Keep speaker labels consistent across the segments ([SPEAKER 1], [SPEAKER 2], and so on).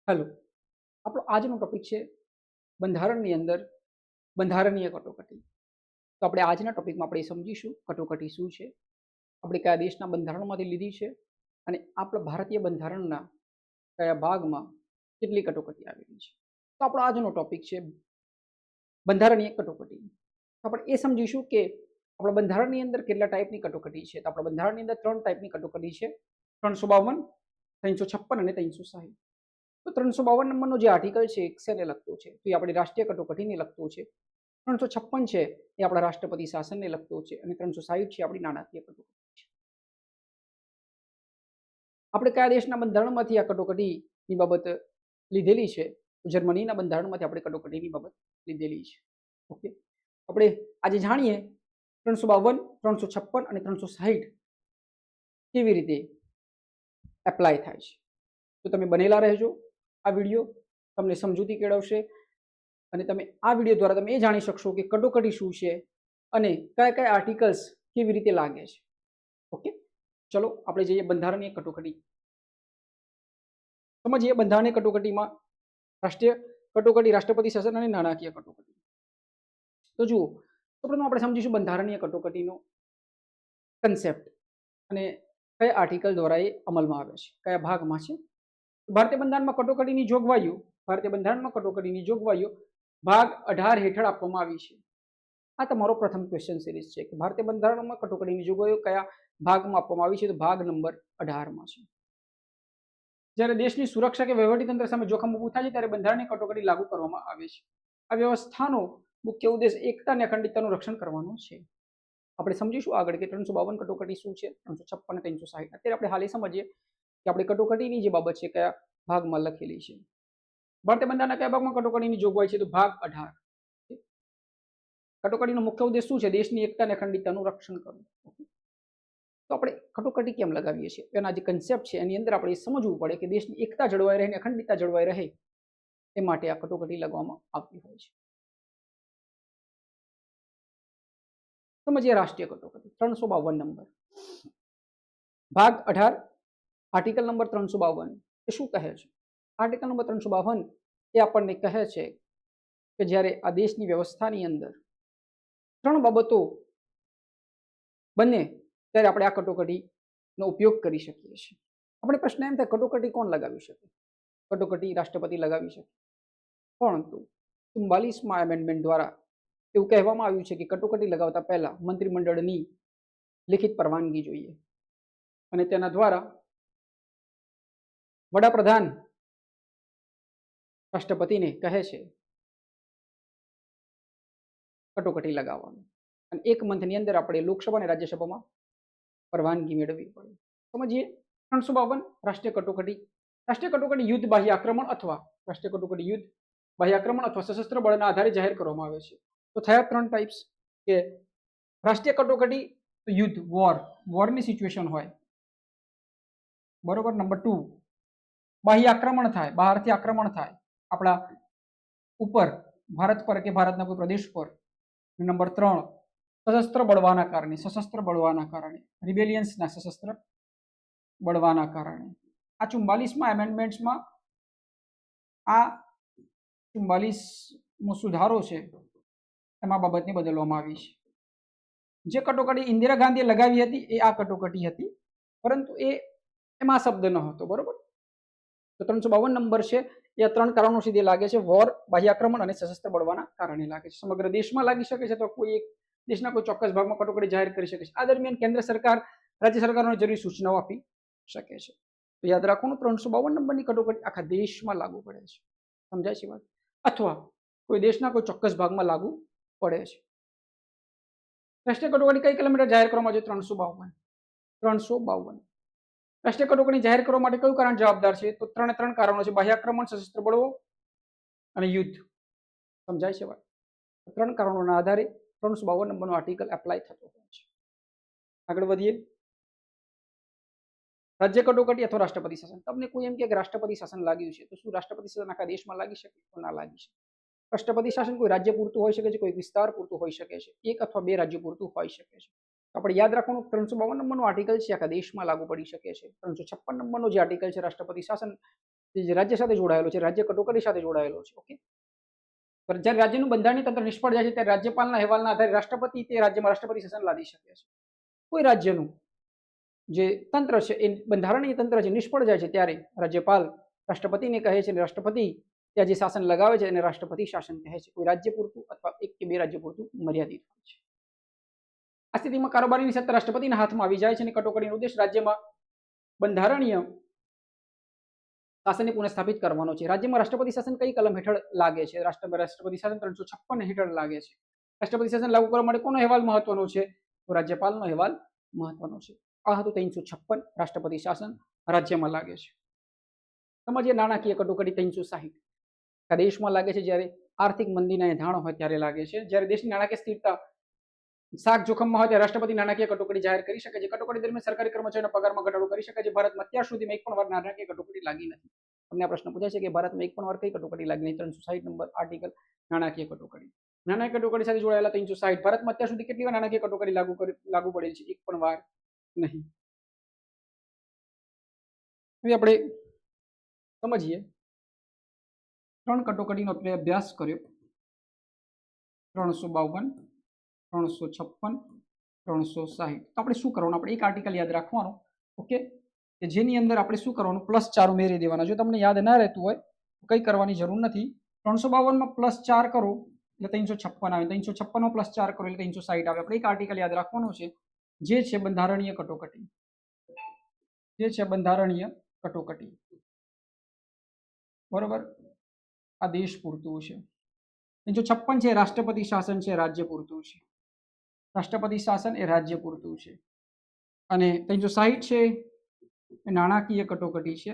[SPEAKER 1] Hello, આપણો આજનો topic છે બંધારણની અંદર બંધારણીય કટોકટી. તો આપણે આજના ટોપિકમાં આપણે સમજીશું કટોકટી શું છે, આપણે કયા દેશના બંધારણમાંથી લીધી છે અને આપણા ભારતીય બંધારણના કયા ભાગમાં કેટલી કટોકટી આવેલી છે. તો આપણો આજનો ટોપિક છે બંધારણીય કટોકટી. તો આપણે એ સમજીશું કે આપણા બંધારણની અંદર કેટલા ટાઈપની કટોકટી છે. તો આપણા બંધારણની અંદર 3 ટાઈપની કટોકટી છે: 352, 356 અને 360. તો 352 નંબરનો જે આર્ટિકલ છે એ શેને લગતો છે? તો એ આપણી રાષ્ટ્રીય કટોકટીને લગતો છે. 356 છે એ આપણા રાષ્ટ્રપતિ શાસનને લગતો છે અને 360 છે આપણી નાણાકીય કટોકટી છે. આપણે કયા દેશના બંધારણમાંથી આ કટોકટીની બાબત લીધેલી છે? તો જર્મનીના બંધારણમાંથી આપણે કટોકટીની બાબત લીધેલી છે. ઓકે, આપણે આજે જાણીએ 352, 356 અને 360 કેવી રીતે એપ્લાય થાય છે. તો તમે બનેલા રહેજો. આ વિડીયો તમને સમજૂતી કેળવશે અને તમે આ વિડીયો દ્વારા તમે એ જાણી શકશો કે કટોકટી શું છે અને કયા કયા આર્ટિકલ્સ કેવી રીતે લાગે છે. ઓકે, ચલો આપણે જઈએ બંધારણીય કટોકટી. સમજીએ બંધારણીય કટોકટીમાં રાષ્ટ્રીય કટોકટી, રાષ્ટ્રપતિ શાસન અને નાણાકીય કટોકટી. તો જુઓ, સૌપ્રથમ આપણે સમજીશું બંધારણીય કટોકટીનો કન્સેપ્ટ અને કયા આર્ટિકલ દ્વારા એ અમલમાં આવે છે, કયા ભાગમાં છે. ભારતીય બંધારણમાં કટોકટીની જોગવાઈઓ ભાગ 18 હેઠળ આપવામાં આવી છે. આ તમારો પ્રથમ ક્વેશ્ચન સિરીઝ છે કે ભારતીય બંધારણમાં કટોકટીની જોગવાઈઓ કયા ભાગમાં આપવામાં આવી છે. તો ભાગ નંબર 18 માં છે. જ્યારે દેશની સુરક્ષા કે વહીવટીતંત્ર સામે જોખમ ઊભું થાય છે ત્યારે બંધારણીય કટોકટી લાગુ કરવામાં આવે છે. આ વ્યવસ્થાનો મુખ્ય ઉદ્દેશ એકતા અને અખંડિતતાનું રક્ષણ કરવાનો છે. આપણે સમજીશું આગળ કે 352 કટોકટી શું છે, 356 અને 360. અત્યારે આપણે હાલ સમજીએ કે આપણે કટોકટીની જે બાબત છે કયા ભાગમાં લખેલી છે. ભારતીય બંધારણના કયા ભાગમાં કટોકટીની જોગવાઈ છે? તો ભાગ 18. કટોકટીનો મુખ્ય ઉદ્દેશ શું છે? દેશની એકતા અને અખંડિતતાનું રક્ષણ કરવું. તો આપણે કટોકટી કેમ લગાવીએ છીએ? એના જે કન્સેપ્ટ છે એની અંદર આપણે સમજવું પડે કે દેશની એકતા જળવાઈ રહે અને અખંડિતતા જળવાઈ રહે એ માટે આ કટોકટી લગાવવામાં આવતી હોય છે. સમજીએ રાષ્ટ્રીય કટોકટી. 352 નંબર, ભાગ 18, આર્ટિકલ નંબર 352 એ શું કહે છે? આર્ટિકલ નંબર 352 એ આપણને કહે છે કે જ્યારે આ દેશની વ્યવસ્થાની અંદર 3 બાબતો બને ત્યારે આપણે આ કટોકટીનો ઉપયોગ કરી શકીએ છીએ. આપણે પ્રશ્ન એમ થાય કટોકટી કોણ લગાવી શકે? કટોકટી રાષ્ટ્રપતિ લગાવી શકે, પરંતુ 44મા એમેન્ડમેન્ટ દ્વારા એવું કહેવામાં આવ્યું છે કે કટોકટી લગાવતા પહેલા મંત્રીમંડળની લિખિત પરવાનગી જોઈએ અને તેના દ્વારા વડાપ્રધાન રાષ્ટ્રપતિને કહે છે કટોકટી લગાવવાનું અને 1 મંથની અંદર આપણે લોકસભા અને રાજ્યસભામાં પરવાનગી મેળવવી પડે. સમજીએ 352 રાષ્ટ્રીય કટોકટી. રાષ્ટ્રીય કટોકટી યુદ્ધ, બાહ્ય આક્રમણ અથવા સશસ્ત્ર બળના આધારે જાહેર કરવામાં આવે છે. તો થયા 3 ટાઈપ્સ કે રાષ્ટ્રીય કટોકટી યુદ્ધ, વોરની સિચ્યુએશન હોય, બરોબર. નંબર 2, બાહ્ય આક્રમણ થાય, બહારથી આક્રમણ થાય આપણા ઉપર, ભારત પર કે ભારતના કોઈ પ્રદેશ પર. નંબર 3, સશસ્ત્ર બળવાના કારણે, રિબેલિયન્સના સશસ્ત્ર બળવાના કારણે. આ 44મા એમેન્ડમેન્ટ્સમાં આ 44મો સુધારો છે એમાં બાબતને બદલવામાં આવી છે. જે કટોકટી ઇન્દિરા ગાંધીએ લગાવી હતી એ આ કટોકટી હતી, પરંતુ એમાં શબ્દ ન હતો, બરોબર. તો 352 નંબર છે એ 3 કારણો સીધે લાગે છે: વોર, બાહ્ય આક્રમણ અને સશસ્ત્ર બળવાના કારણે લાગે છે. સમગ્ર દેશમાં લાગી શકે છે તો કોઈ એક દેશના કોઈ ચોક્કસ ભાગમાં કટોકટી જાહેર કરી શકે છે. આ દરમિયાન કેન્દ્ર સરકાર રાજ્ય સરકારોને જરૂરી સૂચનાઓ આપી શકે છે. તો યાદ રાખવાનું 352 નંબરની કટોકટી આખા દેશમાં લાગુ પડે છે. સમજાય છે વાત? અથવા કોઈ દેશના કોઈ ચોક્કસ ભાગમાં લાગુ પડે છે. રાષ્ટ્રીય કટોકટી કઈ કિલોમીટર જાહેર કરવામાં આવે છે? 352. રાષ્ટ્રીય કટોકટી જાહેર કરવા માટે કયું કારણ જવાબદાર છે? તો 3 કારણો છે: બાહ્ય આક્રમણ, સશસ્ત્ર બળો અને યુદ્ધ. સમજાય છે વાત? 3 કારણોના આધારે 352 નંબરનો આર્ટિકલ એપ્લાય થતો હોય છે. આગળ વધીએ. રાજ્ય કટોકટી અથવા રાષ્ટ્રપતિ શાસન. તમને કોઈ એમ કે રાષ્ટ્રપતિ શાસન લાગ્યું છે તો શું રાષ્ટ્રપતિ શાસન આખા દેશમાં લાગી શકે? તો ના લાગી શકે. રાષ્ટ્રપતિ શાસન કોઈ રાજ્ય પૂરતું હોઈ શકે છે, કોઈ વિસ્તાર પૂરતું હોઈ શકે છે, 1 અથવા 2 રાજ્યો પૂરતું હોઈ શકે છે. આપણે યાદ રાખવાનું 352 નંબરનો આર્ટિકલ છે આખા દેશમાં લાગુ પડી શકે છે. 356 નંબરનો જે આર્ટિકલ છે રાષ્ટ્રપતિ શાસન જે રાજ્ય સાથે જોડાયેલો છે, રાજ્ય કટોકટી સાથે જોડાયેલો છે. ઓકે, પણ જ્યારે રાજ્યનું બંધારણીય તંત્ર નિષ્ફળ જાય છે ત્યારે રાજ્યપાલના અહેવાલના આધારે રાષ્ટ્રપતિ તે રાજ્યમાં રાષ્ટ્રપતિ શાસન લાદી શકે છે. કોઈ રાજ્યનું જે તંત્ર છે એ બંધારણીય તંત્ર છે નિષ્ફળ જાય છે ત્યારે રાજ્યપાલ રાષ્ટ્રપતિને કહે છે અને રાષ્ટ્રપતિ ત્યાં જે શાસન લગાવે છે એને રાષ્ટ્રપતિ શાસન કહે છે. કોઈ રાજ્ય પૂરતું અથવા એક કે બે રાજ્ય પૂરતું મર્યાદિત હોય છે. આ સ્થિતિમાં કારોબારીની સત્તા રાષ્ટ્રપતિના હાથમાં આવી જાય છે અને કટોકટીનો ઉદ્દેશ રાજ્યમાં બંધારણીય શાસનને પુનઃસ્થાપિત કરવાનો છે. રાજ્યમાં રાષ્ટ્રપતિ શાસન કઈ કલમ હેઠળ લાગે છે? રાષ્ટ્રપતિ શાસન 356 હેઠળ લાગે છે. રાષ્ટ્રપતિ શાસન લાગુ કરવા માટે કોનો અહેવાલ મહત્વનો છે? તો રાજ્યપાલનો અહેવાલ મહત્વનો છે. આ હતું 356 રાષ્ટ્રપતિ શાસન રાજ્યમાં લાગે છે. સમજીએ નાણાકીય કટોકટી 360 આ દેશમાં લાગે છે જ્યારે આર્થિક મંદીના એંધાણો હોય ત્યારે લાગે છે. જ્યારે દેશની નાણાકીય સ્થિરતા શાક જોખમમાં હોય ત્યારે રાષ્ટ્રપતિ નાણાકીય કટોકટી જાહેર કરી શકે છે. કટોકટી દરમિયાન સરકારી કર્મચારીઓના પગારમાં ઘટાડો કરી શકે છે. ભારતમાં અત્યાર સુધીમાં એક પણ વાર નાણાકીય કટોકટી લાગી નથી. તમને આ પ્રશ્ન પૂછાય છે કે ભારતમાં એક પણ વાર કઈ કટોકટી લાગી નહીં? 360 નંબર આર્ટિકલ નાણાકીય કટોકટી. નાણાકીય કટોકટી સાથે જોડાયેલા 360 ભારતમાં અત્યાર સુધી કેટલી વાર નાણાકીય કટોકટી લાગુ પડેલ છે? એક પણ વાર નહીં. હવે આપણે સમજીએ 3 કટોકટીનો આપણે અભ્યાસ કર્યો. 352, 356, 360. તો આપણે શું કરવાનું? આપણે એક આર્ટિકલ યાદ રાખવાનો. ઓકે, કે જેની અંદર આપણે શું કરવાનું? +4 ઉમેરી દેવાના. જો તમને યાદ ના રહેતું હોય તો કંઈ કરવાની જરૂર નથી. 352 માં +4 કરો એટલે 356 આવે. 356 માં +4 કરો એટલે 360 આવે. આપણે એક આર્ટિકલ યાદ રાખવાનો છે જે છે બંધારણીય કટોકટી. જે છે બંધારણીય કટોકટી. બરોબર, આ દેશ પૂરતું છે. 356 છે રાષ્ટ્રપતિ શાસન છે, રાજ્ય પૂરતું છે. રાષ્ટ્રપતિ શાસન એ રાજ્ય પૂરતું છે. અને 360 છે એ નાણાકીય કટોકટી છે,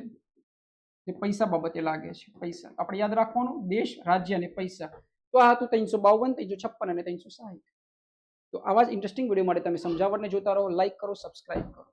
[SPEAKER 1] જે પૈસા બાબતે લાગે છે. પૈસા આપણે યાદ રાખવાનું, દેશ, રાજ્ય અને પૈસા. તો આ હતું 352, 356 અને 360. તો આવા જ ઇન્ટરેસ્ટિંગ વિડીયો માટે તમે સમજાવટને જોતા રહો. લાઈક કરો, સબસ્ક્રાઇબ કરો.